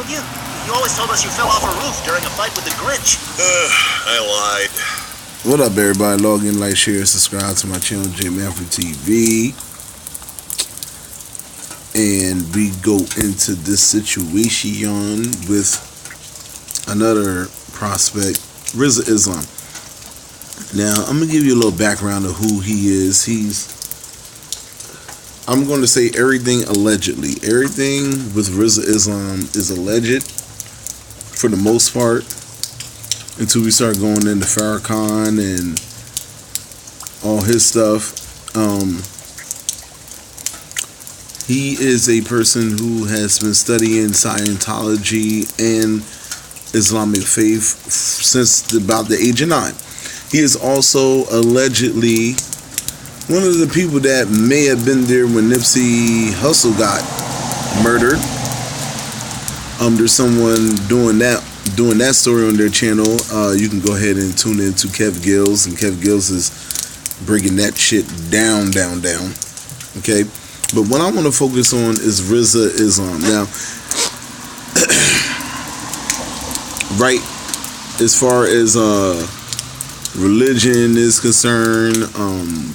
didn't you? You always told us you fell off a roof during a fight with the Grinch. I lied. What up, everybody? Log in, like, share, subscribe to my channel, J.Matthew TV. And we go into this situation with another prospect, Rizza Islam. Now, I'm going to give you a little background of who he is. I'm going to say everything allegedly. Everything with Rizza Islam is alleged for the most part until we start going into Farrahkan and all his stuff. He is a person who has been studying Scientology and Islamic faith since about the age of 9. He is also allegedly one of the people that may have been there when Nipsey Hussle got murdered. There's someone doing that story on their channel. You can go ahead and tune in to Kev Gills, and Kev Gills is breaking that shit down. Okay, but what I want to focus on is Rizza Islam. Now, right, as far as religion is concerned,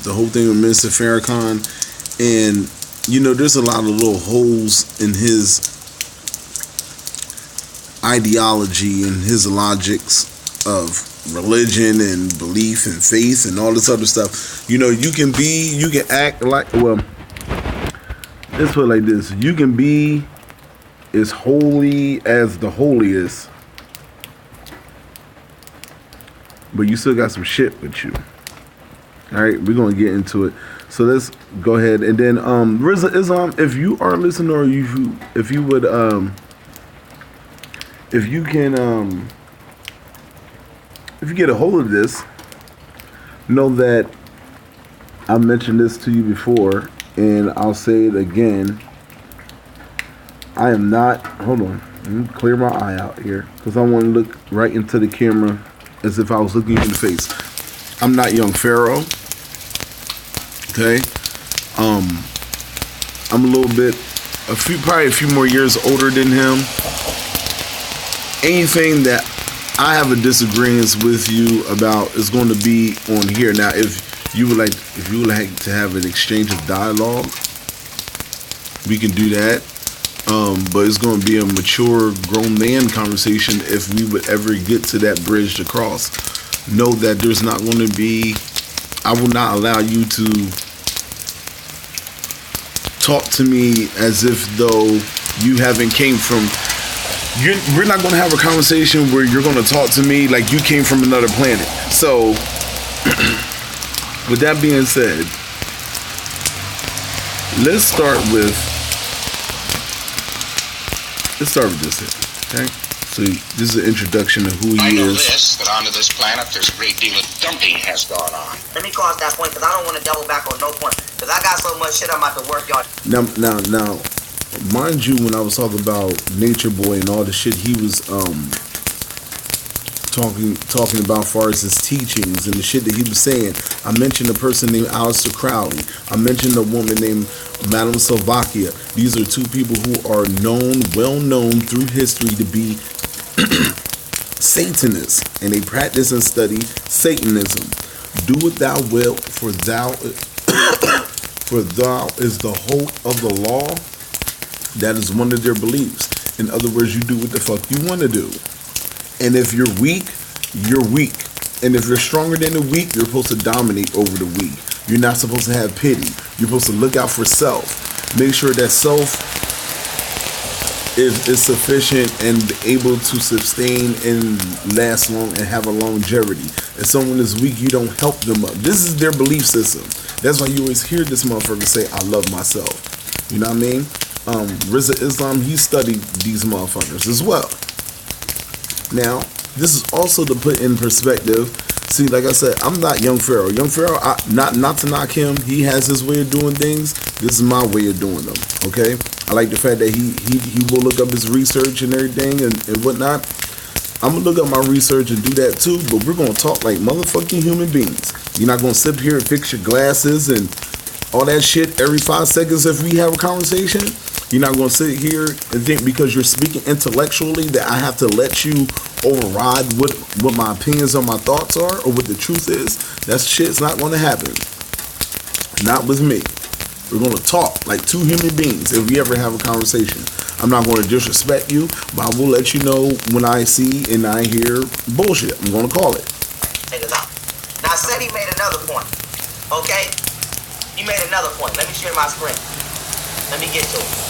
the whole thing with Minister Farrahkan, and you know, there's a lot of little holes in his ideology and his logics of religion and belief and faith and all this other stuff. You know, you can act like, well, let's put it like this: you can be as holy as the holiest, but you still got some shit with you. All right, we're gonna get into it. So let's go ahead and then Rizza Islam, if you are listening, or if you would if you can if you get a hold of this, know that I mentioned this to you before, and I'll say it again. I am not, hold on, let me clear my eye out here, because I want to look right into the camera as if I was looking you in the face. I'm not young Pharaoh. Okay. I'm a little bit, probably a few more years older than him. Anything that I have a disagreement with you about is going to be on here. Now, if you would like to have an exchange of dialogue, we can do that. But it's going to be a mature, grown man conversation if we would ever get to that bridge to cross. Know that there's not going to be, I will not allow you to talk to me as if though you haven't came from, we're not going to have a conversation where you're going to talk to me like you came from another planet. So, with that being said, let's start with this here, okay? So this is an introduction of who he is. I know this, that onto this planet there's a great deal of dumping has gone on. Let me cross that point, because I don't want to double back on no point, because I got so much shit I'm about to work on. Now, mind you, when I was talking about Nature Boy and all the shit he was talking about as far as his teachings and the shit that he was saying, I mentioned a person named Aleister Crowley. I mentioned a woman named Madame Slovakia. These are two people who are well known through history to be Satanists, and they practice and study Satanism. Do what thou wilt, for thou is the whole of the law. That is one of their beliefs. In other words, you do what the fuck you want to do. And if you're weak, you're weak. And if you're stronger than the weak, you're supposed to dominate over the weak. You're not supposed to have pity. You're supposed to look out for self. Make sure that self is sufficient and able to sustain and last long and have a longevity. If someone is weak, you don't help them up. This is their belief system. That's why you always hear this motherfucker say, I love myself. You know what I mean? Rizza Islam, he studied these motherfuckers as well. Now, this is also to put in perspective. See, like I said, I'm not young Pharaoh. Young Pharaoh, not to knock him. He has his way of doing things. This is my way of doing them. Okay? I like the fact that he will look up his research and everything and whatnot. I'm going to look up my research and do that too, but we're going to talk like motherfucking human beings. You're not going to sit here and fix your glasses and all that shit every 5 seconds if we have a conversation. You're not going to sit here and think because you're speaking intellectually that I have to let you override what my opinions or my thoughts are or what the truth is. That shit's not going to happen. Not with me. We're going to talk like two human beings if we ever have a conversation. I'm not going to disrespect you, but I will let you know when I see and I hear bullshit. I'm going to call it. Now, said he made another point. Okay? He made another point. Let me share my screen. Let me get to it.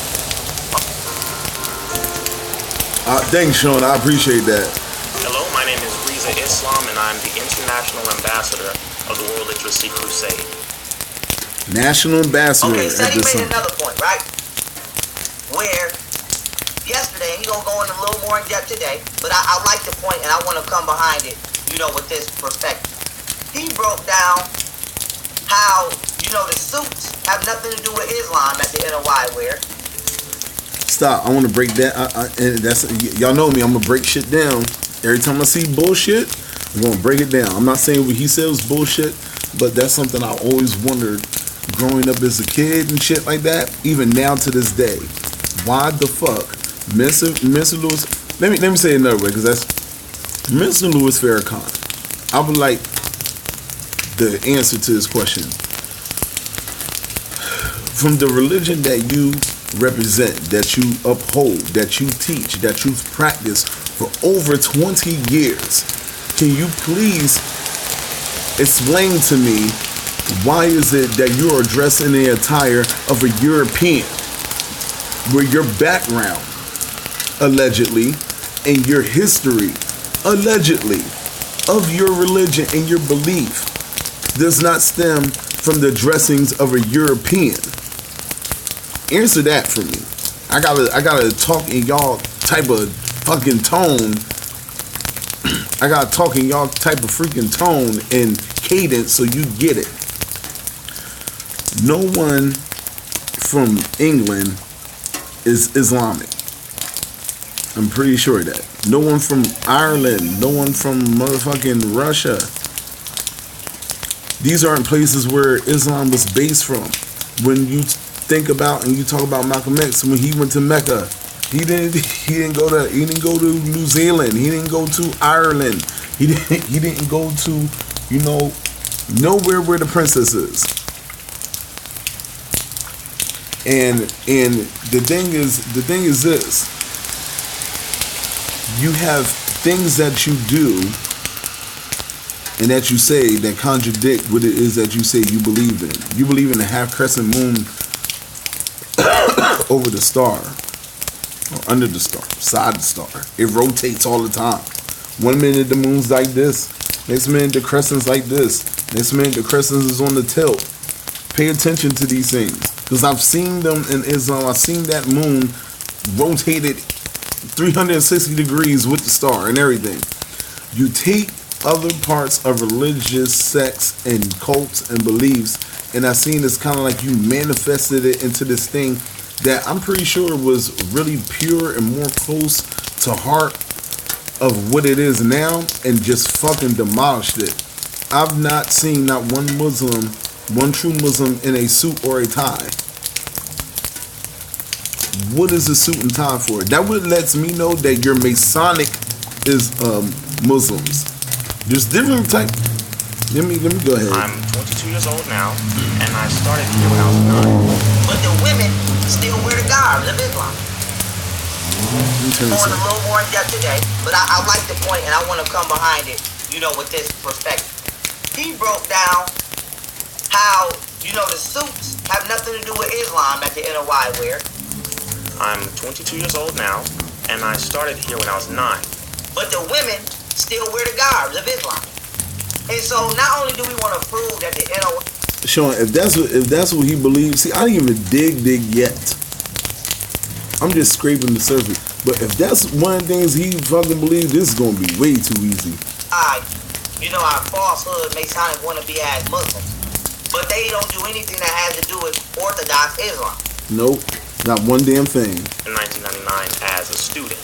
Thanks, Sean. I appreciate that. Hello, my name is Rizza Islam, and I'm the International Ambassador of the World Literacy Crusade. National Ambassador. Okay, said he made another point, right? Where yesterday, he's going to go in a little more in depth today, but I like the point, and I want to come behind it, with this perspective. He broke down how, the suits have nothing to do with Islam at the NOI wear. Stop. I want to break that. And that's y'all know me. I'm gonna break shit down. Every time I see bullshit, I'm gonna break it down. I'm not saying what he said was bullshit, but that's something I always wondered growing up as a kid and shit like that. Even now to this day, why the fuck, Mr. Lewis? Let me say it another way, because that's Mr. Louis Farrahkan. I would like the answer to this question. From the religion that you represent, that you uphold, that you teach, that you've practiced for over 20 years, can you please explain to me why is it that you are dressed in the attire of a European, where your background, allegedly, and your history, allegedly, of your religion and your belief does not stem from the dressings of a European? Answer that for me. I gotta talk in y'all type of fucking tone. I gotta talk in y'all type of freaking tone and cadence so you get it. No one from England is Islamic. I'm pretty sure of that. No one from Ireland. No one from motherfucking Russia. These aren't places where Islam was based from. When you think about and you talk about Malcolm X, when he went to Mecca, he didn't go to New Zealand. He didn't go to Ireland. He didn't go to nowhere where the princess is. And the thing is this: you have things that you do and that you say that contradict what it is that you say you believe in. You believe in the half crescent moon over the star, or under the star, side the star. It rotates all the time. 1 minute the moon's like this, next minute the crescent's like this, next minute the crescent is on the tilt. Pay attention to these things, because I've seen them in Islam. I've seen that moon rotated 360 degrees with the star and everything. You take other parts of religious sects and cults and beliefs, and I've seen it's kind of like you manifested it into this thing that I'm pretty sure was really pure and more close to heart of what it is now, and just fucking demolished it. I've not seen not one Muslim, one true Muslim in a suit or a tie. What is a suit and tie for? That would lets me know that your Masonic is Muslims. Just different type. Let me go ahead. I'm 22 years old now, and I started here when I was 9. But the women still wear the garb of Islam. Going a little more in depth today, but I like the point, and I want to come behind it, with this perspective. He broke down how, the suits have nothing to do with Islam at the NOI wear. I'm 22 years old now, and I started here when I was 9. But the women still wear the garbs of Islam. And so not only do we want to prove that the NOI... Sean, if that's what he believes, see, I didn't even dig yet. I'm just scraping the surface. But if that's one of the things he fucking believes, this is going to be way too easy. Our falsehood Masonic wannabe as Muslims. But they don't do anything that has to do with Orthodox Islam. Nope, not one damn thing. In 1999 as a student.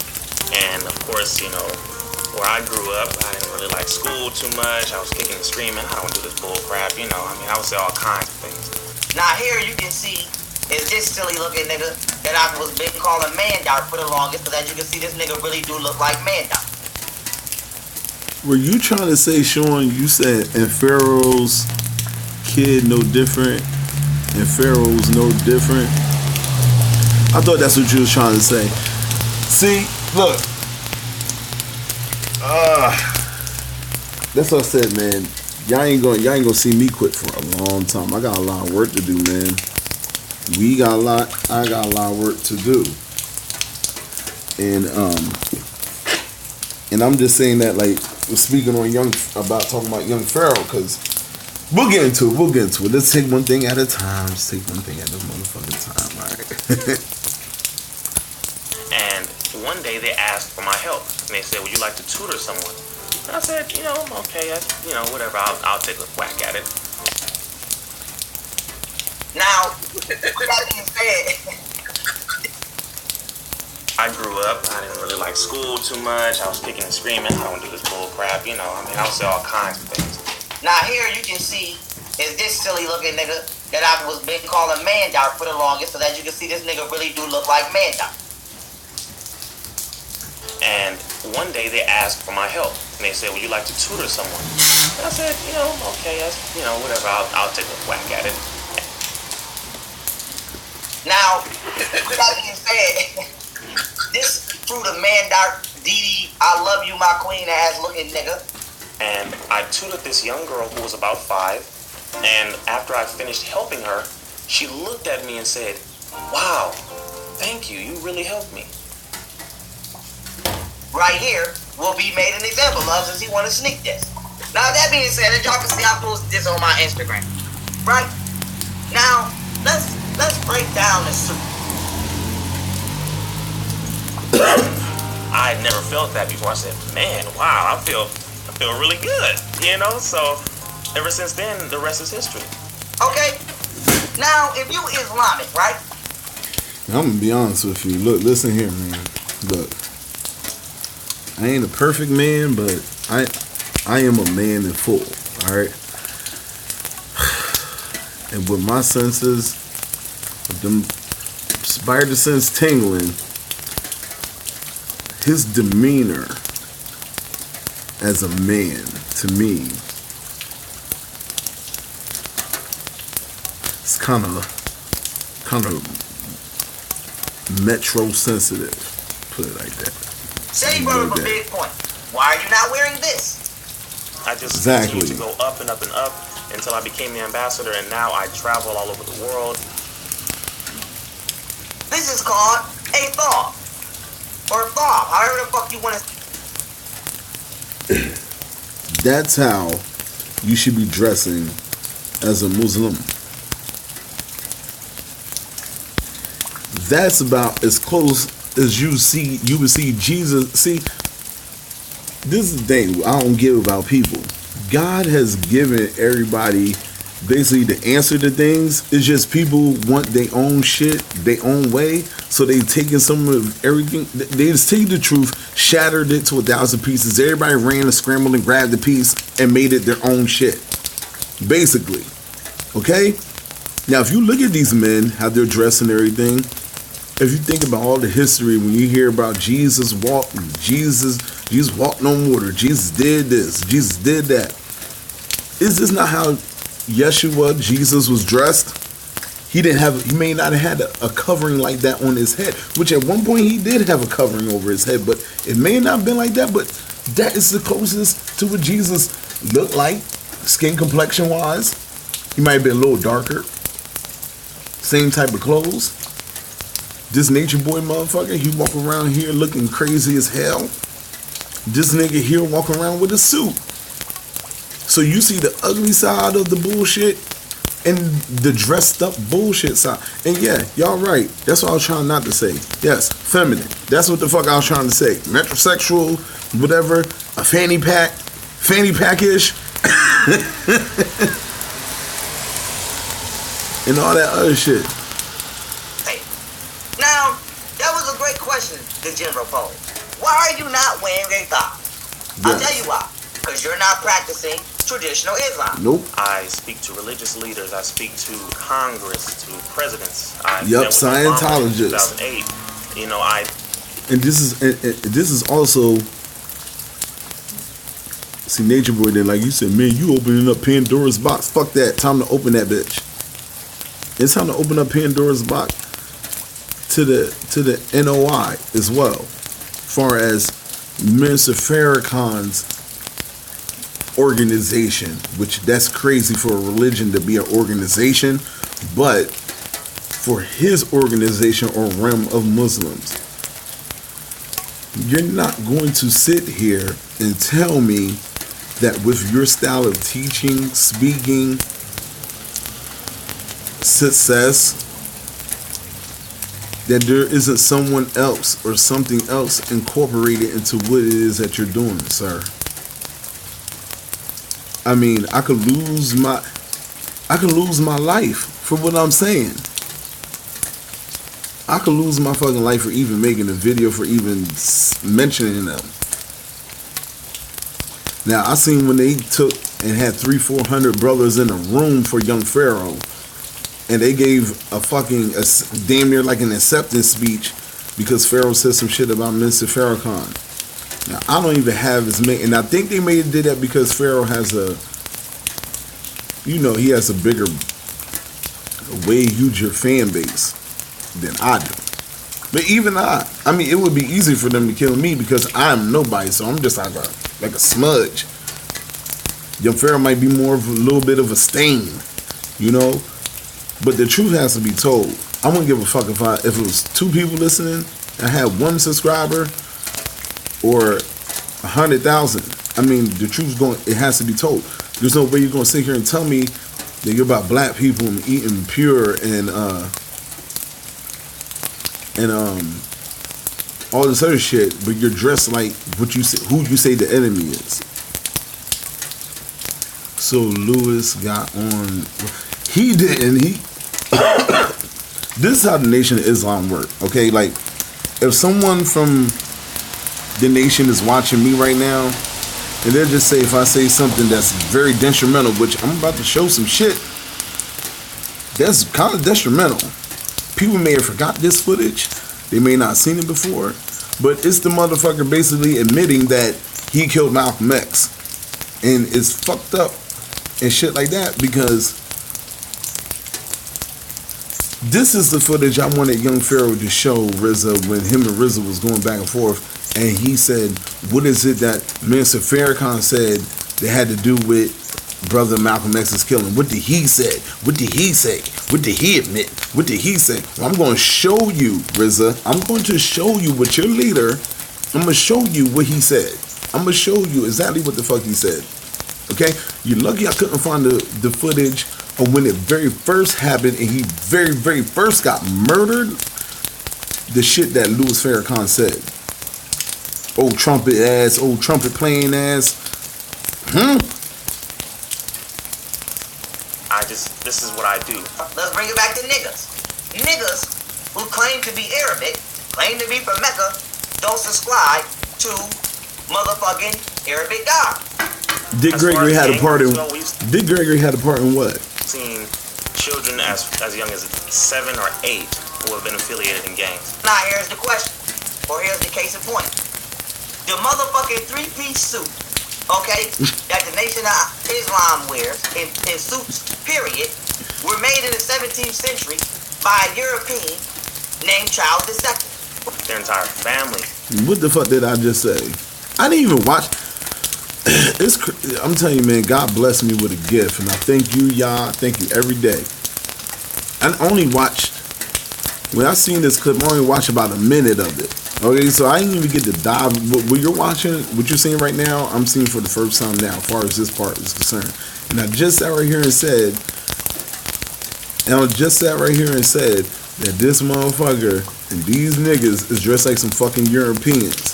And of course, where I grew up, I didn't really like school too much. I was kicking and screaming, I don't do this bull crap, I would say all kinds of things. Now here you can see is this silly looking nigga that I was been calling Mandar for the longest, so that you can see this nigga really do look like Mandar. Were you trying to say, Sean, you said and Pharaoh's kid no different and Pharaoh's no different? I thought that's what you was trying to say. See, look. That's what I said, man. Y'all ain't gonna see me quit for a long time. I got a lot of work to do, man. I got a lot of work to do. And I'm just saying that, like, speaking on talking about young Pharaoh, because we'll get into it. Let's take one thing at a time. Let's take one thing at a motherfucking time, alright? And one day they asked for my help. And they said, would you like to tutor someone? And I said, okay, whatever, I'll take a whack at it. Now, with that being said, I grew up, I didn't really like school too much. I was kicking and screaming, I don't do this bull crap, I would say all kinds of things. now here you can see is this silly looking nigga that I was been calling Mandar for the longest, so that you can see this nigga really do look like Mandar. And one day they asked for my help. And they said, would you like to tutor someone? And I said, okay, whatever, I'll take a whack at it. Now, with that being said, this through the Mandar Didi, I love you, my queen ass looking nigga. And I tutored this young girl who was about 5. And after I finished helping her, she looked at me and said, wow, thank you, you really helped me. Right here will be made an example of since he want to sneak this. Now that being said, as y'all can see, I posted this on my Instagram. Right? Now, let's break down the suit. I had never felt that before. I said, man, wow, I feel really good, So ever since then, the rest is history. Okay? Now, if you Islamic, right? I'm gonna be honest with you. Look, listen here, man. Look, I ain't a perfect man, but I am a man in full. All right. And with my senses, with them spider sense tingling, his demeanor as a man to me is kind of metro sensitive, put it like that. Say you brought up a big point. Why are you not wearing this? I just Exactly. continued to go up and up and up until I became the ambassador, and now I travel all over the world. This is called a thong. Or a thong, however the fuck you want to. That's how you should be dressing as a Muslim. That's about as close as you would see Jesus. See, this is the thing I don't give about people. God has given everybody basically the answer to things. It's just people want their own shit, their own way. So they taking some of everything. They just take the truth, shattered it to 1,000 pieces. Everybody ran and scrambled and grabbed the piece and made it their own shit. Basically. Okay? Now, if you look at these men, how they're dressed and everything, if you think about all the history, when you hear about Jesus walked on water, Jesus did this, Jesus did that. Is this not how Yeshua, Jesus, was dressed? He may not have had a covering like that on his head, which at one point he did have a covering over his head, but it may not have been like that, but that is the closest to what Jesus looked like, skin complexion wise. He might have been a little darker. Same type of clothes. This nature boy motherfucker, he walk around here looking crazy as hell. This nigga here walk around with a suit. So you see the ugly side of the bullshit and the dressed up bullshit side. And yeah, y'all right. That's what I was trying not to say. Yes, feminine. That's what the fuck I was trying to say. Metrosexual, whatever, a fanny pack-ish. And all that other shit. Hey, now, that was a great question the general posed. Why are you not wearing a thong? I'll tell you why. because you're not practicing traditional Islam. Nope. I speak to religious leaders. I speak to Congress, to presidents. I Yep, met with Obama in Scientologists. 2008. And this is also, see, Nature Boy then, like you said, man, you opening up Pandora's box. Fuck that. Time to open that bitch. It's time to open up Pandora's box to the NOI as well, far as Minister Farrahkan's organization, which that's crazy for a religion to be an organization, but for his organization or realm of Muslims, you're not going to sit here and tell me that with your style of teaching, speaking, success, that there isn't someone else or something else incorporated into what it is that you're doing, sir. I mean, I could lose my life for what I'm saying. I could lose my fucking life for even making a video, for even mentioning them. Now, I seen when they took and had 300-400 brothers in a room for young Pharaoh, and they gave a fucking damn near like an acceptance speech because Pharaoh said some shit about Mr. Farrahkan. Now, I don't even have his mate, and I think they did that because Pharaoh has he has a bigger, way huger fan base than I do. But even I mean, it would be easy for them to kill me because I'm nobody, so I'm just like a smudge. Young Pharaoh might be more of a little bit of a stain, But the truth has to be told. I wouldn't give a fuck if it was 2 people listening, I had 1 subscriber, or 100,000. I mean, the truth's it has to be told. There's no way you're gonna sit here and tell me that you're about black people and eating pure and all this other shit, but you're dressed like what you say, who you say the enemy is. So Lewis got on. He didn't. This is how the Nation of Islam work. Okay, like if someone from the nation is watching me right now, and they'll just say if I say something that's very detrimental, which I'm about to show some shit that's kind of detrimental. People may have forgot this footage. They may not have seen it before, but it's the motherfucker basically admitting that he killed Malcolm X, and it's fucked up and shit like that because this is the footage I wanted young Pharaoh to show Rizza when him and Rizza was going back and forth, and he said, what is it that Minister Farrahkan said that had to do with brother Malcolm X's killing? What did he say? What did he say? What did he admit? What did he say? Well, I'm going to show you, Rizza. I'm going to show you with your leader. I'm going to show you what he said. I'm going to show you exactly what the fuck he said. Okay? You're lucky I couldn't find the footage of when it very first happened and he very, very first got murdered. The shit that Louis Farrakhan said. Old trumpet ass, old trumpet playing ass. This is what I do. Let's bring it back to niggas. Niggas who claim to be Arabic, claim to be from Mecca, don't subscribe to motherfucking Arabic God. Dick Gregory had a part in. Dick Gregory had a part in what? Seen children as young as 7 or 8 who have been affiliated in gangs. Now here's the question, or here's the case in point. The motherfucking 3-piece suit, okay, that the Nation of Islam wears in suits, period, were made in the 17th century by a European named Charles II. Their entire family. What the fuck did I just say? I didn't even watch. I'm telling you, man, God blessed me with a gift, and I thank you, y'all. Thank you every day. I only watched, when I seen this clip, I only watched about a minute of it. Okay, so I didn't even get to dive. What you're watching, what you're seeing right now, I'm seeing for the first time now, as far as this part is concerned. And I just sat right here and said, that this motherfucker and these niggas is dressed like some fucking Europeans.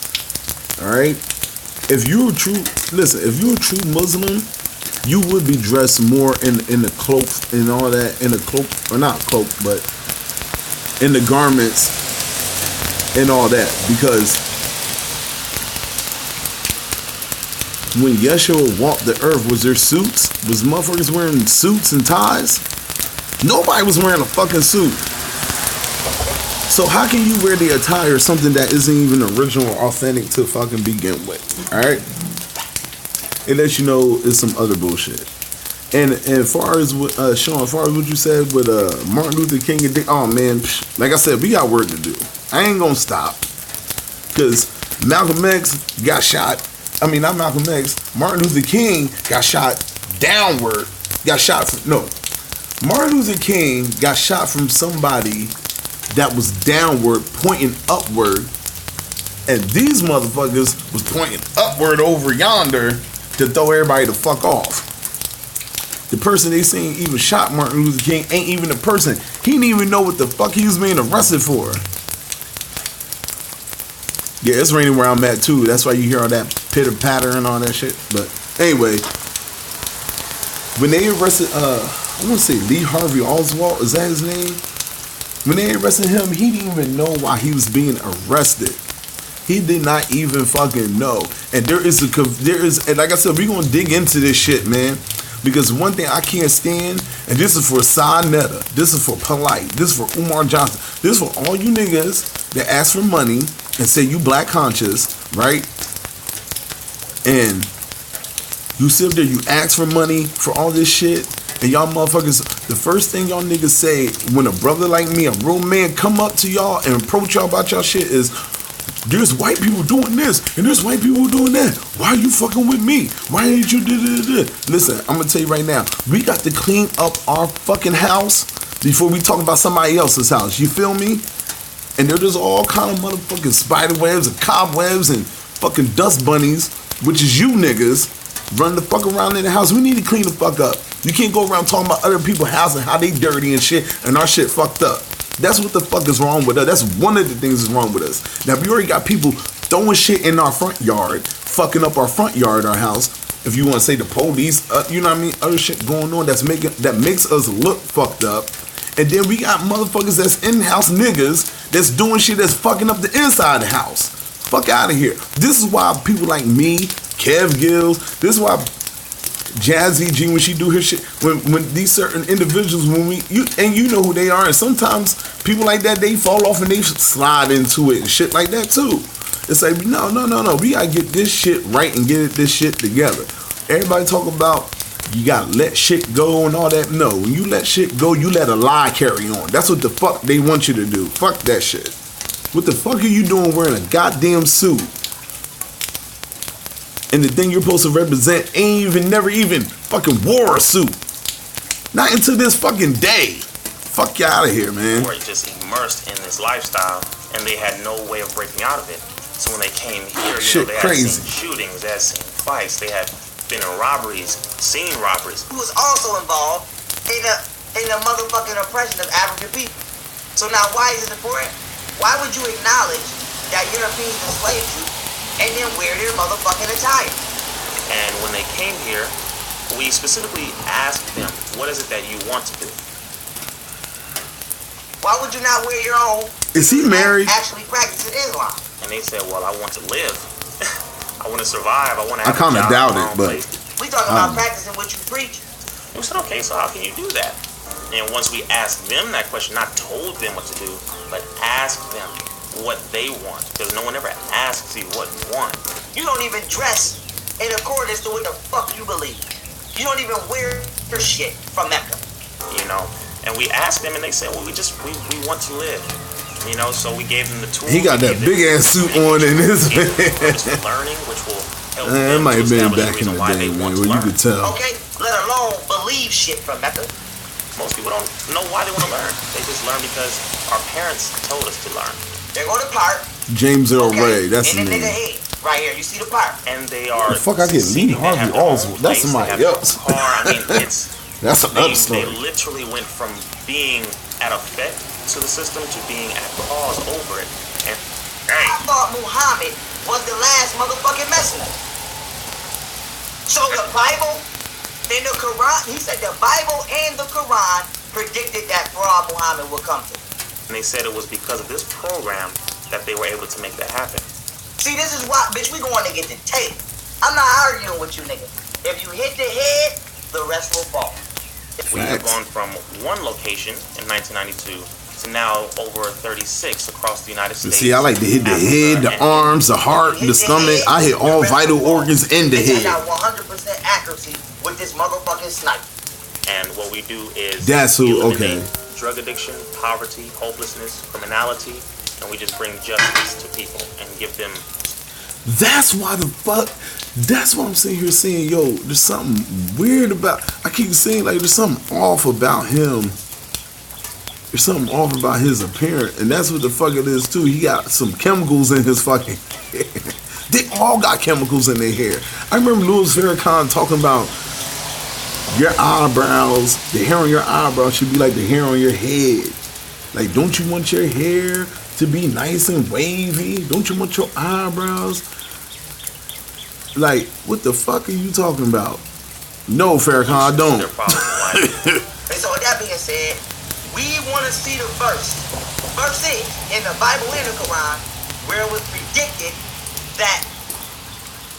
Alright? If you're a true Muslim, you would be dressed more in the cloak and all that, in a cloak, or not cloak, but in the garments and all that, because when Yeshua walked the earth, was there suits? Was motherfuckers wearing suits and ties? Nobody was wearing a fucking suit. So how can you wear the attire something that isn't even original or authentic to fucking begin with? Alright? It lets you know it's some other bullshit. And as far as Sean, as far as what you said with Martin Luther King and Dick, oh man, like I said, we got work to do. I ain't gonna stop. Cause Malcolm X got shot. I mean, not Malcolm X. Martin Luther King got shot downward. Got shot from, no. Martin Luther King got shot from somebody that was downward, pointing upward. And these motherfuckers was pointing upward over yonder to throw everybody the fuck off. The person they seen even shot Martin Luther King ain't even a person. He didn't even know what the fuck he was being arrested for. Yeah, it's raining where I'm at too. That's why you hear all that pitter patter and all that shit. But anyway, when they arrested, I want to say Lee Harvey Oswald, is that his name? When they arrested him, he didn't even know why he was being arrested. He did not even fucking know. And and like I said, we're gonna dig into this shit, man. Because one thing I can't stand, and this is for Sa Netta, this is for Polite, this is for Umar Johnson, this is for all you niggas that ask for money and say you black conscious, right? And you sit there, you ask for money for all this shit, and y'all motherfuckers, the first thing y'all niggas say when a brother like me, a real man, come up to y'all and approach y'all about y'all shit is, there's white people doing this, and there's white people doing that. Why are you fucking with me? Why ain't you do? Listen, I'm gonna tell you right now, we got to clean up our fucking house before we talk about somebody else's house. You feel me? And there's all kind of motherfucking spider webs and cobwebs and fucking dust bunnies, which is you niggas, running the fuck around in the house. We need to clean the fuck up. You can't go around talking about other people's house and how they dirty and shit, and our shit fucked up. That's what the fuck is wrong with us. That's one of the things that's wrong with us. Now, we already got people throwing shit in our front yard, fucking up our front yard, our house. If you want to say the police, you know what I mean? Other shit going on that makes us look fucked up. And then we got motherfuckers that's in-house niggas that's doing shit that's fucking up the inside of the house. Fuck out of here. This is why people like me, Kev Gills, this is why Jazzy G, when she do her shit, when these certain individuals, you know who they are, and sometimes people like that, they fall off and they slide into it and shit like that too. It's like, no, we gotta get this shit right and get this shit together. Everybody talk about you gotta let shit go and all that. No, when you let shit go, you let a lie carry on. That's what the fuck they want you to do. Fuck that shit. What the fuck are you doing wearing a goddamn suit? And the thing you're supposed to represent never even fucking wore a suit. Not until this fucking day. Fuck you out of here, man. They were just immersed in this lifestyle, and they had no way of breaking out of it. So when they came here, they had seen shootings, they had seen fights, they had been in robberies, seen robberies. Who was also involved in the motherfucking oppression of African people. So now, why is it important? Why would you acknowledge that Europeans enslaved you and then wear their motherfucking attire? And when they came here, we specifically asked them, what is it that you want to do? Why would you not wear your own? Is he married? Actually practicing Islam. And they said, well, I want to live. I want to survive. I want to have a job. I kind of doubt it, but we talking about practicing what you preach. We said, okay, so how can you do that? And once we asked them that question, not told them what to do, but asked them what they want, because no one ever asks you what you want. You don't even dress in accordance to what the fuck you believe. You don't even wear your shit from Mecca. You know, and we asked them, and they said, well, we want to live. You know, so we gave them the tools. He got that big ass suit on in this learning, which will help them. It might have been back in the day, man, where you could tell. Okay, let alone believe shit from Mecca. Most people don't know why they want to learn. They just learn because our parents told us to learn. They're going to park. James Earl Ray, that's his name. Right here, you see the park. And they are. The fuck, I get Lee Harvey Oswald. That's somebody else. Car. I mean, it's. That's another story. They literally went from being at effect to the system to being at cause over it. And I thought Muhammad was the last motherfucking messenger. So the Bible and the Quran, he said the Bible and the Quran predicted that fraud Muhammad would come to. And they said it was because of this program that they were able to make that happen. See, this is why, bitch, we going to get the tape. I'm not arguing with you niggas. If you hit the head, the rest will fall. We have gone from one location in 1992 to now over 36 across the United States. See, I like to hit the head, the arms, the heart, the stomach. I hit all vital organs in the head. I got 100% accuracy with this motherfucking snipe. And what we do is that's who. Okay. Drug addiction, poverty, hopelessness, criminality, and we just bring justice to people and give them. That's why the fuck. That's what I'm sitting here saying. Yo, there's something weird about. I keep saying like there's something off about him. There's something off about his appearance, and that's what the fuck it is too. He got some chemicals in his fucking hair. They all got chemicals in their hair. I remember Louis Farrahkan talking about your eyebrows. The hair on your eyebrows should be like the hair on your head. Like, don't you want your hair to be nice and wavy? Don't you want your eyebrows? Like, what the fuck are you talking about? No, Farrahkan, I don't. And so with that being said, we want to see the verse. Verse 6 in the Bible and the Quran, where it was predicted that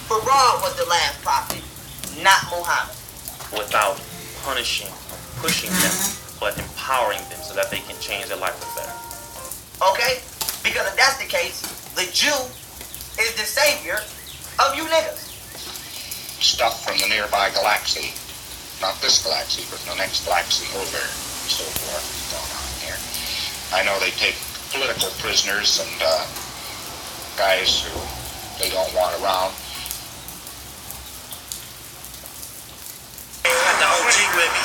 Farrah was the last prophet, not Muhammad. Without punishing, pushing them, but empowering them so that they can change their life for the better. Okay? Because if that's the case, the Jew is the savior of you niggas. Stuff from the nearby galaxy. Not this galaxy, but the next galaxy over, and so forth, going on here. I know they take political prisoners and guys who they don't want around. Got the OG with me.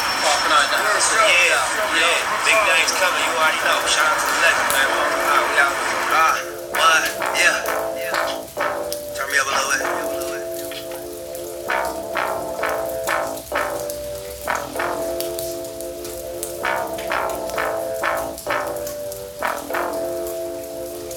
Yeah. Big things coming, you already know. Shout out to the legend, man. We out. What? Yeah. Turn me up a little bit.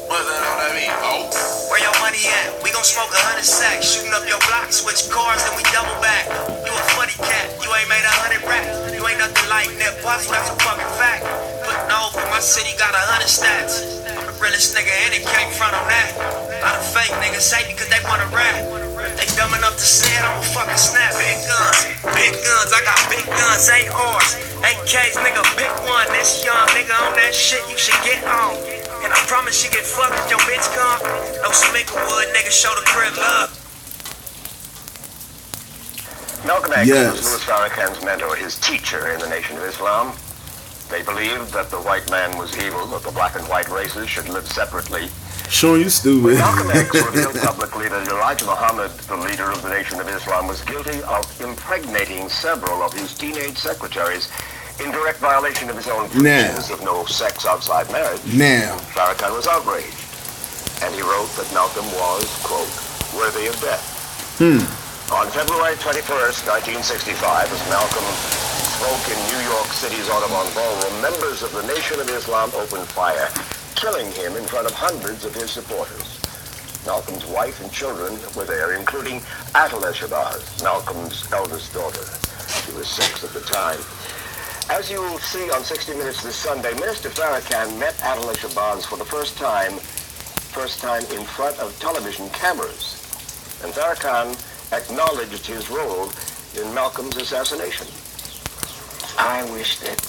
What's that on that mean, folks? Where your money at? We gon' smoke 100 sacks, shooting up your block, switch cars, then we double back. You a funny cat, you ain't made 100 racks. You ain't nothing like Nip Buffalo, that's a fucking fact. Putting over my city got 100 stats. I'm the realest nigga and it can't front on that. A lot of fake niggas say because they wanna rap. If they dumb enough to say it, I'ma fucking snap. Big guns, I got big guns, ain't ours. AKs, nigga, big one. This young nigga on that shit, you should get on. And I promise you get fucked if your bitch come. No Smicklewood, nigga, show the crib love. Malcolm X was Louis Farrakhan's mentor, his teacher in the Nation of Islam. They believed that the white man was evil, that the black and white races should live separately. Showing you stupid. Malcolm X revealed publicly that Elijah Muhammad, the leader of the Nation of Islam, was guilty of impregnating several of his teenage secretaries in direct violation of his own principles of no sex outside marriage. Farrakhan was outraged, and he wrote that Malcolm was, quote, worthy of death. On February 21st, 1965, as Malcolm spoke in New York City's Audubon Ballroom, members of the Nation of Islam opened fire, killing him in front of hundreds of his supporters. Malcolm's wife and children were there, including Atala Shabazz, Malcolm's eldest daughter. She was 6 at the time. As you will see on 60 Minutes this Sunday, Minister Farrakhan met Atala Shabazz for the first time in front of television cameras. And Farrakhan acknowledged his role in Malcolm's assassination. I wish that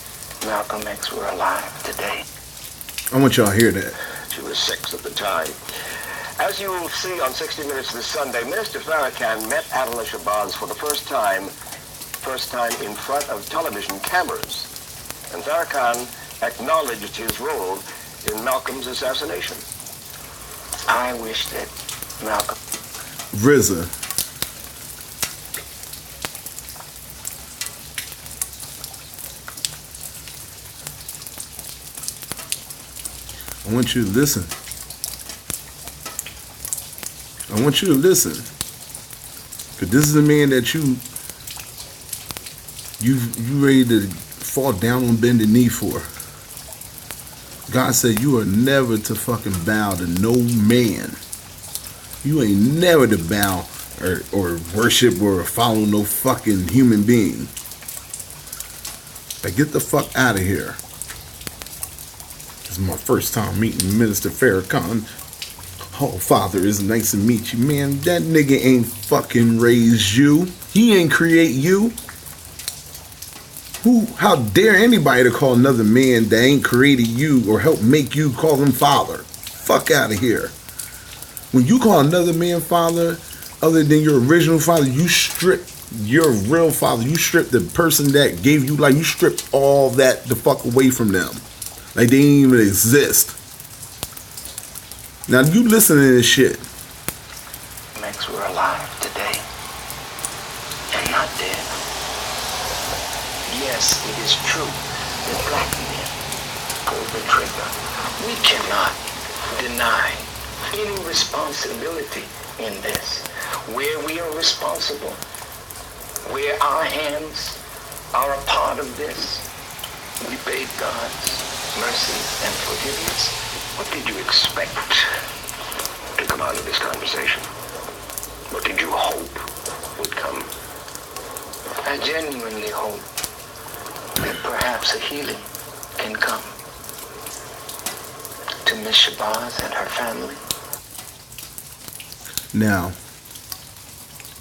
Malcolm X were alive today. I want y'all to hear that. She was 6 at the time. As you will see on 60 Minutes this Sunday, Minister Farrakhan met Atala Shabazz for the first time in front of television cameras. And Farrakhan acknowledged his role in Malcolm's assassination. I wish that Malcolm... Rizza. I want you to listen. I want you to listen. Because this is the man that you ready to fall down on bended knee for. God said you are never to fucking bow to no man. You ain't never to bow or worship or follow no fucking human being. Like, get the fuck out of here. This is my first time meeting Minister Farrahkan. Oh, father, it's nice to meet you. Man, that nigga ain't fucking raised you. He ain't create you. How dare anybody to call another man that ain't created you or help make you call him father? Fuck out of here. When you call another man father, other than your original father, you strip your real father. You strip the person that gave you life. You strip all that the fuck away from them. Like they didn't even exist. Now you listen to this shit. Max, we're alive today and not dead. Yes, it is true that black men pull the trigger. We cannot deny any responsibility in this. Where we are responsible, where our hands are a part of this, we beg God's mercy and forgiveness. What did you expect to come out of this conversation? What did you hope would come? I genuinely hope that perhaps a healing can come to Miss Shabazz and her family. Now,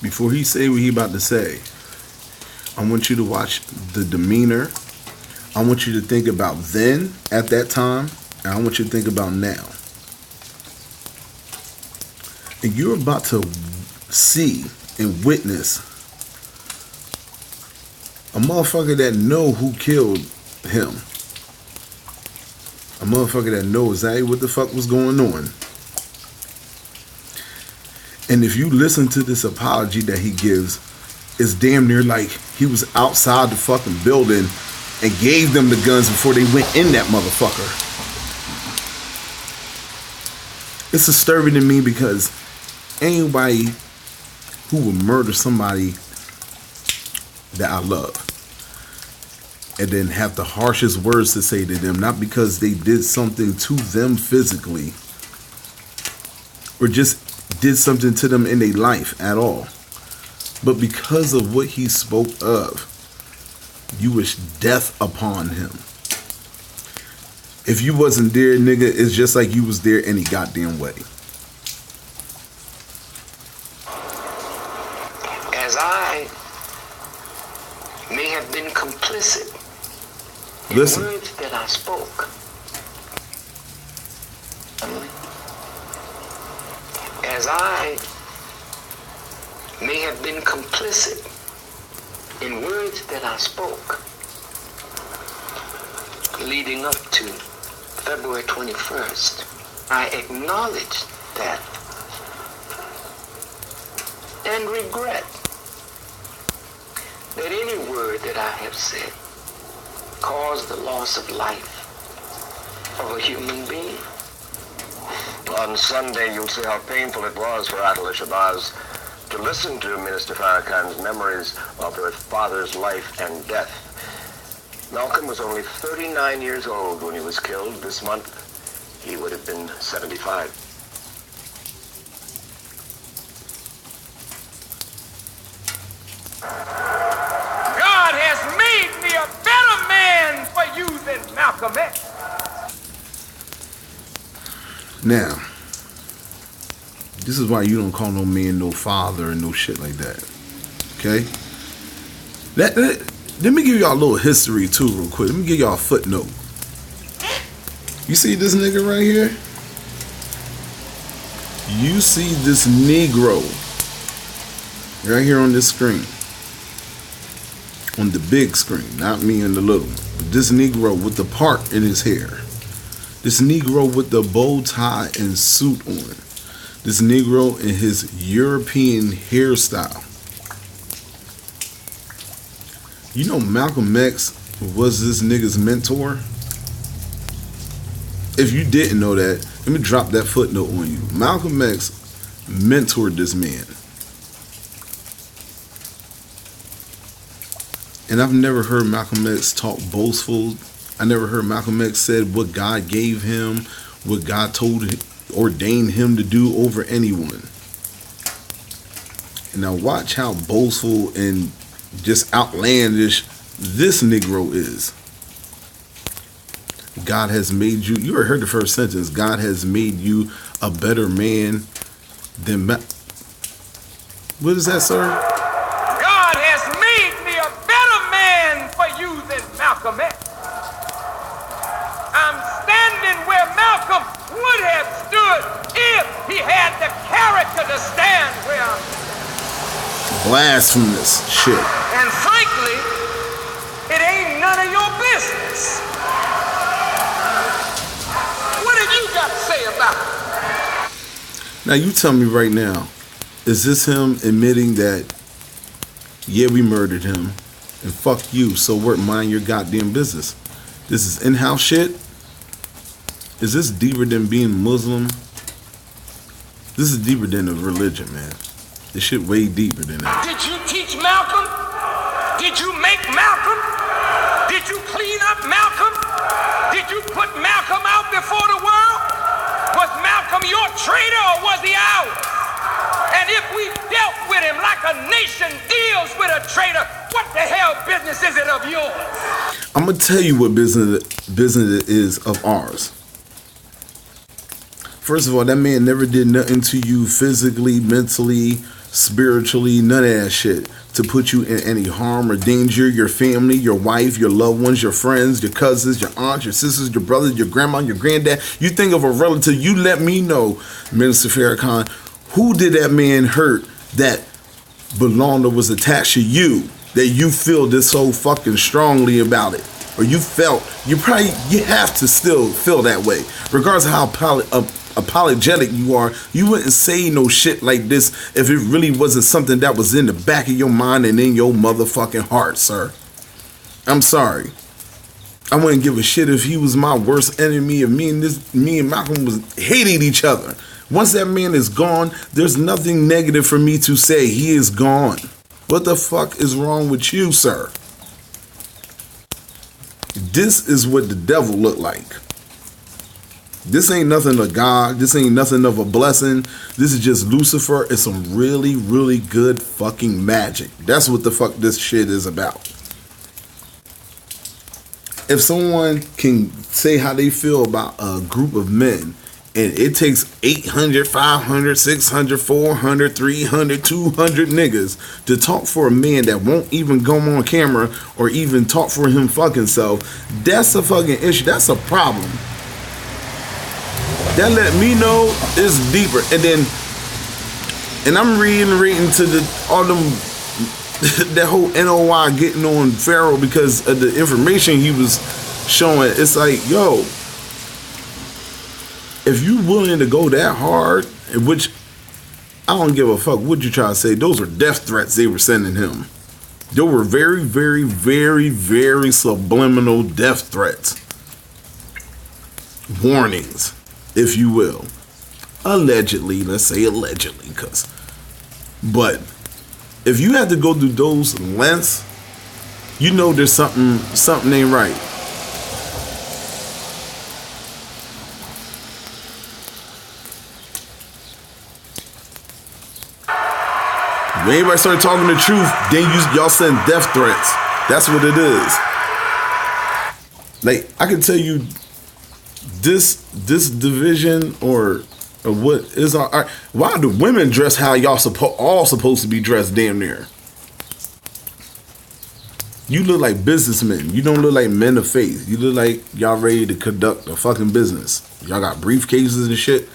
before he say what he about to say, I want you to watch the demeanor. I want you to think about then, at that time, and I want you to think about now. And you're about to see and witness a motherfucker that know who killed him. A motherfucker that knows exactly what the fuck was going on. And if you listen to this apology that he gives, it's damn near like he was outside the fucking building and gave them the guns before they went in that motherfucker. It's disturbing to me because anybody who would murder somebody that I love and then have the harshest words to say to them, not because they did something to them physically or just did something to them in their life at all, but because of what he spoke of, you wish death upon him. If you wasn't there, nigga, it's just like you was there any goddamn way. As I may have been complicit in Listen. words that I spoke, as I may have been complicit in words that I spoke leading up to February 21st, I acknowledge that and regret that any word that I have said caused the loss of life of a human being. On Sunday, you'll see how painful it was for Adela Shabazz to listen to Minister Farrahkan's memories of her father's life and death. Malcolm was only 39 years old when he was killed. This month, he would have been 75. God has made me a better man for you than Malcolm X. Now, this is why you don't call no man no father and no shit like that. Okay? Let me give y'all a little history too real quick. Let me give y'all a footnote. You see this nigga right here? You see this Negro right here on this screen. On the big screen, not me and the little one. But this Negro with the part in his hair. This Negro with the bow tie and suit on. This Negro in his European hairstyle. You know Malcolm X was this nigga's mentor? If you didn't know that, let me drop that footnote on you. Malcolm X mentored this man. And I've never heard Malcolm X talk boastful. I never heard Malcolm X said what God gave him, what God ordained him to do over anyone. And now watch how boastful and just outlandish this Negro is. God has made you, you heard the first sentence, God has made you a better man than what is that, sir? God has made me a better man for you than Malcolm X. I'm standing where Malcolm would have stood if he had the character to stand where I'm. Blasphemous shit. And frankly, it ain't none of your business. What have you got to say about it? Now you tell me right now, is this him admitting that, yeah, we murdered him, and fuck you, so what, mind your goddamn business? This is in-house shit? Is this deeper than being Muslim? This is deeper than a religion, man. This shit way deeper than that. Did you teach Malcolm? Did you make Malcolm? Did you clean up Malcolm? Did you put Malcolm out before the world? Was Malcolm your traitor or was he ours? And if we dealt with him like a nation deals with a traitor, what the hell business is it of yours? I'm gonna tell you what business it is of ours. First of all, that man never did nothing to you physically, mentally, spiritually, none of that shit to put you in any harm or danger. Your family, your wife, your loved ones, your friends, your cousins, your aunts, your sisters, your brothers, your grandma, your granddad. You think of a relative, you let me know, Minister Farrahkan, who did that man hurt that belonged or was attached to you, that you feel this so fucking strongly about it? Or you felt, you have to still feel that way. Regardless of how apologetic you are, you wouldn't say no shit like this if it really wasn't something that was in the back of your mind and in your motherfucking heart, sir. I'm sorry. I wouldn't give a shit if he was my worst enemy, if me and Malcolm was hating each other. Once that man is gone, there's nothing negative for me to say. He is gone. What the fuck is wrong with you, sir? This is what the devil looked like. This ain't nothing of God. This ain't nothing of a blessing. This is just Lucifer. It's some really, really good fucking magic. That's what the fuck this shit is about. If someone can say how they feel about a group of men, and it takes 800, 500, 600, 400, 300, 200 niggas to talk for a man that won't even go on camera or even talk for him fucking self, that's a fucking issue. That's a problem. That let me know it's deeper. And I'm reiterating to all them, that whole NOI getting on Pharaoh because of the information he was showing. It's like, yo, if you willing to go that hard, which I don't give a fuck what you try to say, those were death threats they were sending him. They were very, very, very, very subliminal death threats. Warnings, if you will. Allegedly, let's say allegedly, but if you have to go through those lengths, you know there's something ain't right. When everybody started talking the truth, then y'all send death threats. That's what it is. Like, I can tell you, this division or what is our why do women dress how y'all all supposed to be dressed damn near? You look like businessmen. You don't look like men of faith. You look like y'all ready to conduct a fucking business. Y'all got briefcases and shit.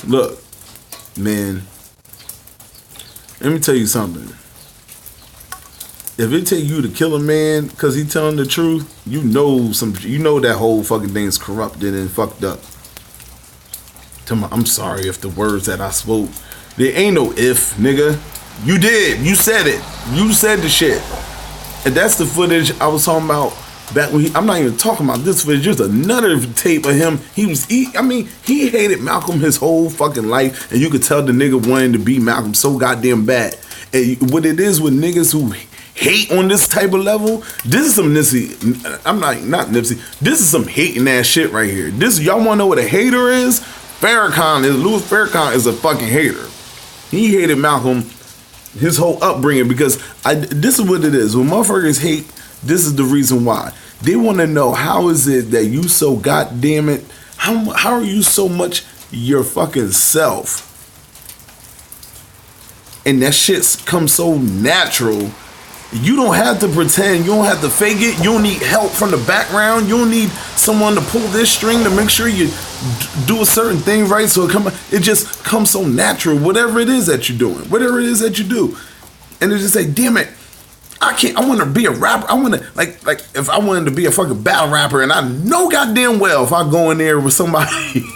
Look, man, let me tell you something. If it take you to kill a man because he telling the truth, you know that whole fucking thing is corrupted and fucked up. I'm sorry if the words that I spoke, there ain't no if, nigga. You did. You said it. You said the shit. And that's the footage I was talking about back when I'm not even talking about this footage. There's another tape of him. He hated Malcolm his whole fucking life, and you could tell the nigga wanted to be Malcolm so goddamn bad. And what it is with niggas who hate on this type of level, this is some Nipsey. I'm not Nipsey. This is some hating ass shit right here. Y'all wanna know what a hater is? Farrahkan is Louis Farrahkan is a fucking hater. He hated Malcolm his whole upbringing because this is what it is. When motherfuckers hate, this is the reason why. They want to know how is it that you so goddamn it, how are you so much your fucking self. And that shit comes so natural. You don't have to pretend. You don't have to fake it. You don't need help from the background. You don't need someone to pull this string to make sure you do a certain thing right. So it just comes so natural. Whatever it is that you're doing, whatever it is that you do, and it's just like, damn it, I want to be a rapper. I want to like if I wanted to be a fucking battle rapper, and I know goddamn well if I go in there with somebody.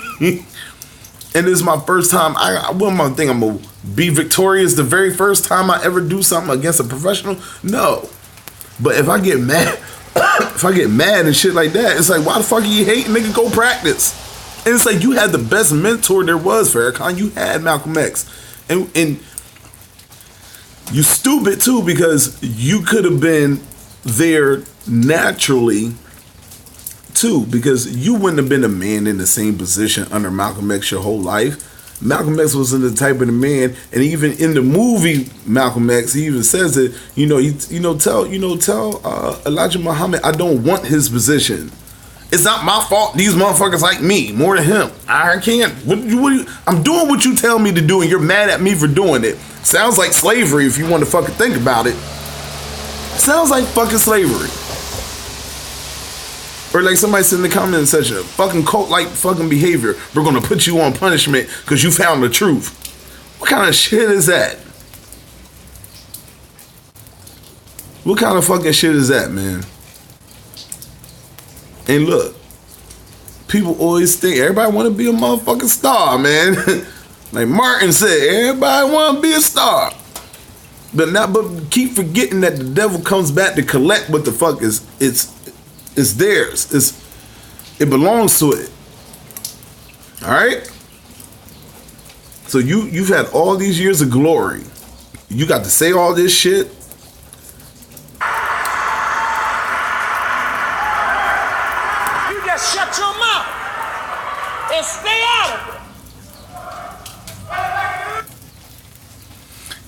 And this is my first time. What am I thinking? I'm gonna be victorious the very first time I ever do something against a professional? No. But if I get mad, and shit like that, it's like, why the fuck are you hating? Nigga, go practice. And it's like, you had the best mentor there was, Farrahkan. You had Malcolm X, and you stupid too, because you could have been there naturally too, because you wouldn't have been a man in the same position under Malcolm X your whole life. Malcolm X was in the type of the man, and even in the movie Malcolm X, he even says it. Tell Elijah Muhammad, I don't want his position. It's not my fault. These motherfuckers like me more than him. I can't. I'm doing what you tell me to do, and you're mad at me for doing it. Sounds like slavery if you want to fucking think about it. Sounds like fucking slavery. Or like somebody said in the comment section, fucking cult-like fucking behavior. We're gonna put you on punishment because you found the truth. What kind of shit is that? What kind of fucking shit is that, man? And look, people always think everybody want to be a motherfucking star, man. Like Martin said, everybody want to be a star. But keep forgetting that the devil comes back to collect what the fuck is it's theirs. It belongs to it. All right? So you've had all these years of glory. You got to say all this shit. You just shut your mouth and stay out of it.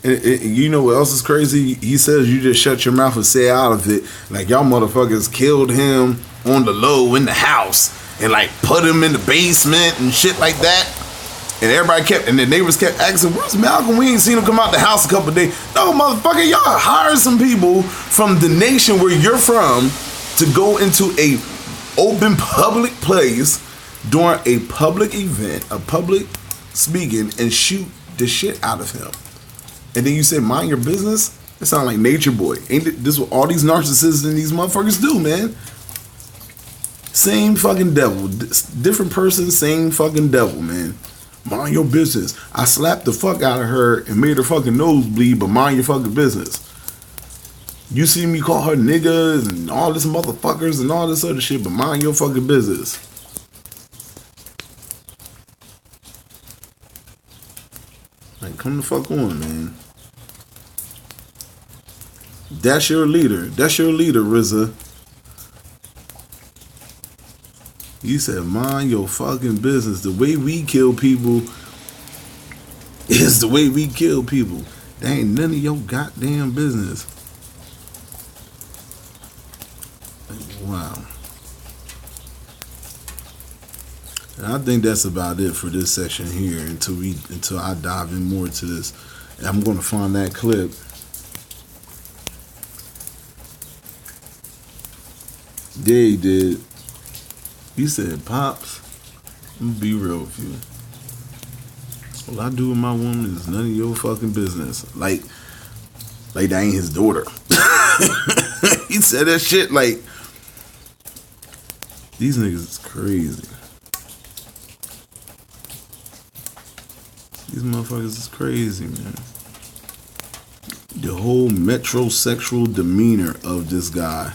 And you know what else is crazy? He says you just shut your mouth and stay out of it. Like y'all motherfuckers killed him on the low in the house and like put him in the basement and shit like that. And and the neighbors kept asking, where's Malcolm? We ain't seen him come out the house a couple of days. No, motherfucker, y'all hired some people from the nation where you're from to go into a open public place during a public event, a public speaking, and shoot the shit out of him. And then you say, mind your business? It sounds like Nature Boy. Ain't this what all these narcissists and these motherfuckers do, man? Same fucking devil. Different person, same fucking devil, man. Mind your business. I slapped the fuck out of her and made her fucking nose bleed, but mind your fucking business. You see me call her niggas and all this motherfuckers and all this other shit, but mind your fucking business. Like, come the fuck on, man. That's your leader. That's your leader, Rizza. You said, mind your fucking business. The way we kill people is the way we kill people. That ain't none of your goddamn business. Like, wow. And I think that's about it for this section here until I dive in more to this. And I'm going to find that clip. Yeah, he did. He said, Pops, I'm going to be real with you. All I do with my woman is none of your fucking business. Like that ain't his daughter. He said that shit like, these niggas is crazy. These motherfuckers is crazy, man. The whole metrosexual demeanor of this guy.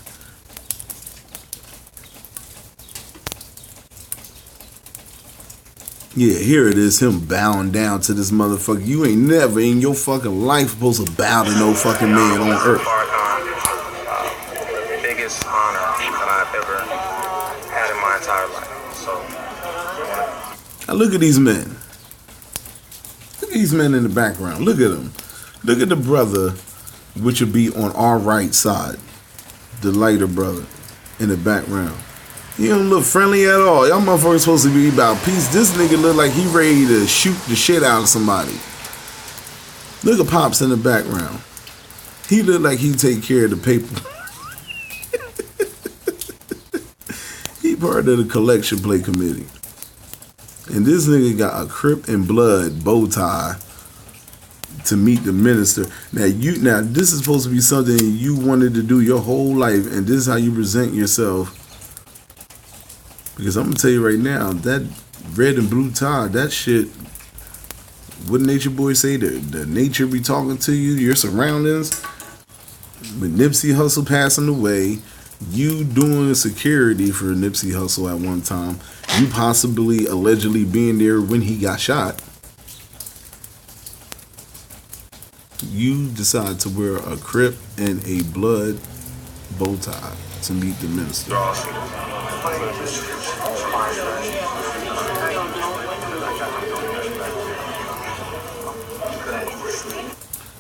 Yeah, here it is, him bowing down to this motherfucker. You ain't never in your fucking life supposed to bow to no fucking man on earth. Farrahkan is the biggest honor that I've ever had in my entire life. So, now look at these men. Look at these men in the background. Look at them. Look at the brother, which would be on our right side. The lighter brother in the background. He don't look friendly at all. Y'all motherfuckers supposed to be about peace. This nigga look like he ready to shoot the shit out of somebody. Look at Pops in the background. He look like he take care of the paper. He part of the collection plate committee. And this nigga got a Crip and Blood bow tie to meet the minister. Now this is supposed to be something you wanted to do your whole life, and this is how you present yourself. Because I'm gonna tell you right now, that red and blue tie, that shit, what Nature Boy say, the nature be talking to you, your surroundings. With Nipsey Hussle passing away, you doing security for Nipsey Hussle at one time, you possibly allegedly being there when he got shot, you decide to wear a Crip and a Blood bow tie to meet the minister.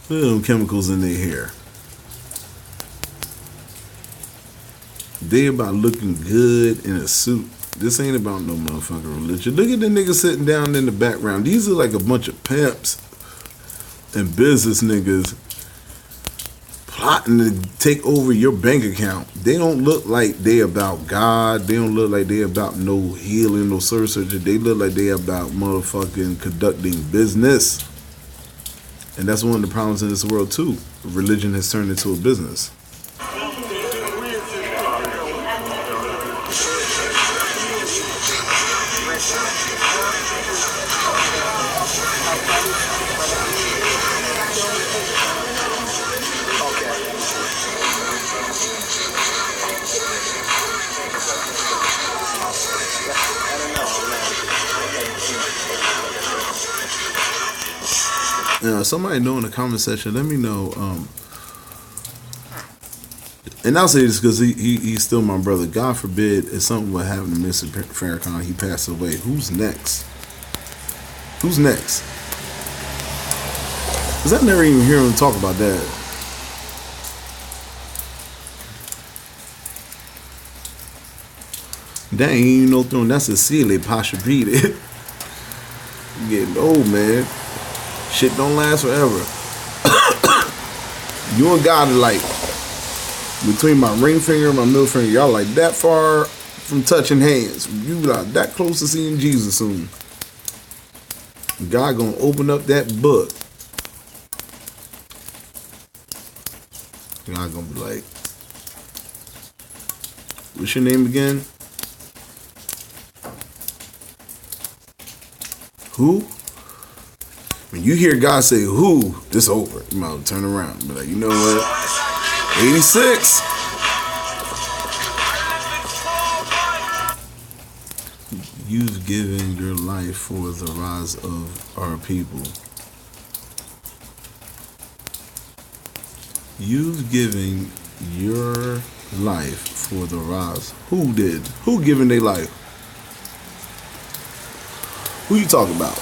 Look at them chemicals in their hair. They about looking good in a suit. This ain't about no motherfucking religion. Look at the niggas sitting down in the background. These are like a bunch of pimps and business niggas plotting to take over your bank account. They don't look like they about God. They don't look like they about no healing, no surgery. They look like they about motherfucking conducting business. And that's one of the problems in this world too. Religion has turned into a business. Somebody know in the comment section, let me know. And I'll say this because he's still my brother. God forbid if something would happen to Mr. Farrahkan, he passed away. Who's next? Who's next? Because I never even hear him talk about that. That ain't even no throne. That's a silly Pasha beat it. Getting old, man. Shit don't last forever. You and God are like, between my ring finger and my middle finger, y'all like that far from touching hands. You are that close to seeing Jesus soon. God gonna open up that book. God gonna be like, what's your name again? Who? When you hear God say who, it's over. You might turn around and be like, you know what? 86. You've given your life for the rise of our people. You've given your life for the rise. Who did? Who given their life? Who you talking about?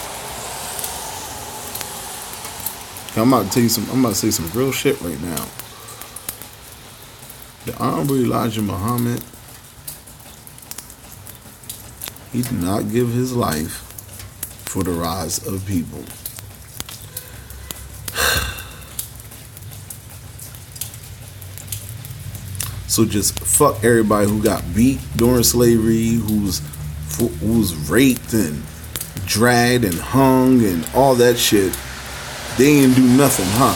I'm about to tell you some. I'm about to say some real shit right now. The Honorable Elijah Muhammad, he did not give his life for the rise of people. So just fuck everybody who got beat during slavery, who's raped and dragged and hung and all that shit. They didn't do nothing, huh?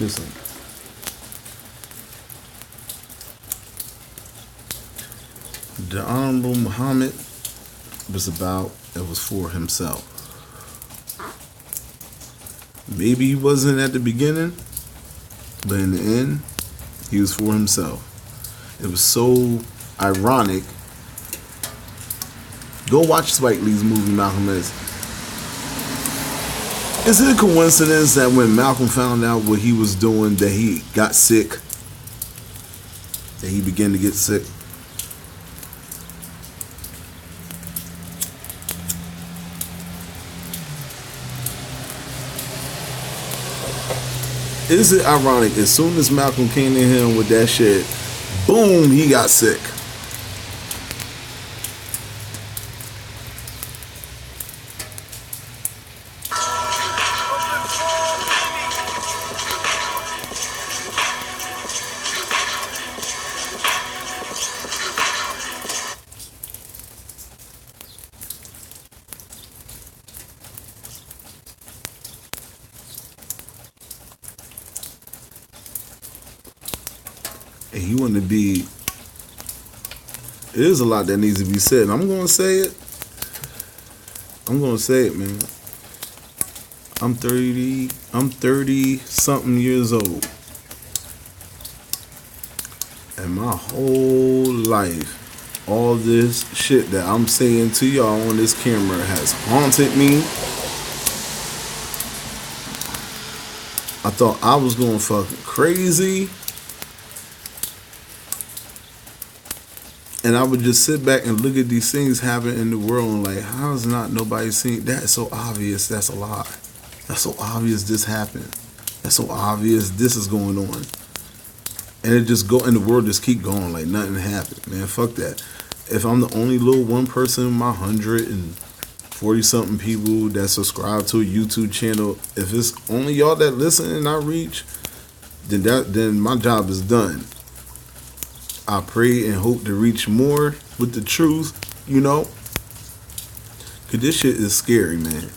Listen. The Honorable Muhammad was for himself. Maybe he wasn't at the beginning, but in the end, he was for himself. It was so ironic. Go watch Spike Lee's movie Malcolm X. Is it a coincidence that when Malcolm found out what he was doing, that he got sick? That he began to get sick? Is it ironic? As soon as Malcolm came in him with that shit, boom, he got sick. And you want to be, it is a lot that needs to be said. I'm going to say it. I'm going to say it, man. I'm 30 something years old. And my whole life, all this shit that I'm saying to y'all on this camera has haunted me. I thought I was going fucking crazy. And I would just sit back and look at these things happen in the world and like, how is not nobody seeing that? It's so obvious that's a lie. That's so obvious this happened. That's so obvious this is going on. And it just go, and the world just keep going like nothing happened. Man, fuck that. If I'm the only little one person in my 140 something people that subscribe to a YouTube channel, if it's only y'all that listen and I reach, then my job is done. I pray and hope to reach more with the truth, you know. Cause this shit is scary, man.